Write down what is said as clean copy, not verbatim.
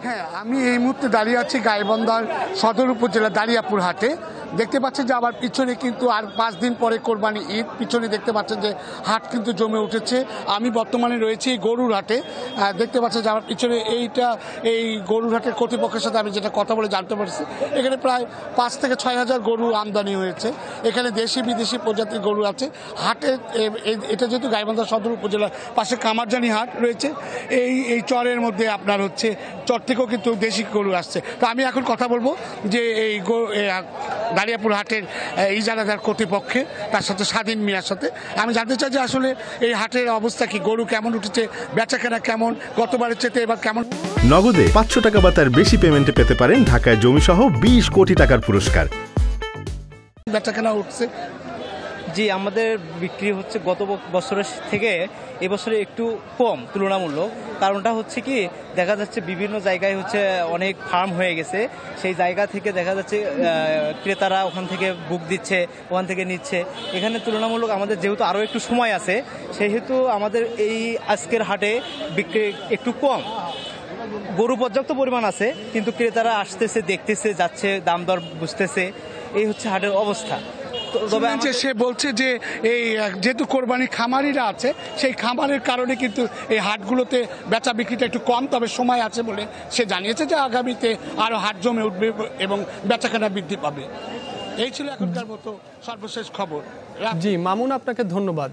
হ্যাঁ, আমি এই মুহূর্তে দাঁড়িয়ে আছি গাইবান্ধার সদর উপজেলা দারিয়াপুর হাটে। দেখতে পাচ্ছেন যে আমার পিছনে কিন্তু আর 5 দিন পরে কোরবানি ঈদ। পিছনে দেখতে পাচ্ছেন যে হাট কিন্তু জমে উঠেছে। আমি বর্তমানে রয়েছি এই গরুর হাটে। দেখতে পাচ্ছেন যে আমার পিছনে এই গরুর হাটের কর্তৃপক্ষের সাথে আমি যেটা কথা বলে জানতে পারছি, এখানে প্রায় 5 থেকে 6 হাজার গরু আমদানি হয়েছে। এখানে দেশি বিদেশি প্রজাতির গরু আছে। হাটে এটা যেহেতু গাইবান্ধা সদর উপজেলার পাশে কামারজানি হাট রয়েছে, এই চরের মধ্যে আপনার হচ্ছে চর থেকেও কিন্তু দেশি গরু আসছে। তো আমি এখন কথা বলবো যে এই দারিয়াপুর হাটের ইজারাদার কর্তৃপক্ষে, তার সাথে স্বাধীন মিয়ার সাথে আমি জানতে চাই যে আসলে এই হাটের অবস্থা কি, গরু কেমন উঠেছে, বেচাকেনা কেমন, গতবারের চেয়ে এবার কেমন। নগদে 500 টাকা বা তার বেশি পেমেন্টে পেতে পারেন ঢাকায় জমিসহ 20 কোটি টাকার পুরস্কার। বেচাকেনা উঠছে? জি, আমাদের বিক্রি হচ্ছে গত বছরের থেকে এবছরে একটু কম তুলনামূলক। কারণটা হচ্ছে কি, দেখা যাচ্ছে বিভিন্ন জায়গায় হচ্ছে অনেক ফার্ম হয়ে গেছে, সেই জায়গা থেকে দেখা যাচ্ছে ক্রেতারা ওখান থেকে বুক দিচ্ছে, ওখান থেকে নিচ্ছে। এখানে তুলনামূলক আমাদের যেহেতু আরও একটু সময় আছে, সেহেতু আমাদের এই আজকের হাটে বিক্রি একটু কম। গরু পর্যাপ্ত পরিমাণ আছে, কিন্তু ক্রেতারা আসতেছে, দেখতেছে, যাচ্ছে, দাম দর বুঝতেছে। এই হচ্ছে হাটের অবস্থা। তবে সে বলছে যে এই যেহেতু কোরবানি খামারিরা আছে, সেই খামারের কারণে কিন্তু এই হাটগুলোতে বেচা বিক্রিটা একটু কম, তবে সময় আছে বলে সে জানিয়েছে যে আগামীতে আরো হাট জমে উঠবে এবং বেচাকেনা বৃদ্ধি পাবে। এই ছিল এখনকার মতো সর্বশেষ খবর। জি মামুন, আপনাকে ধন্যবাদ।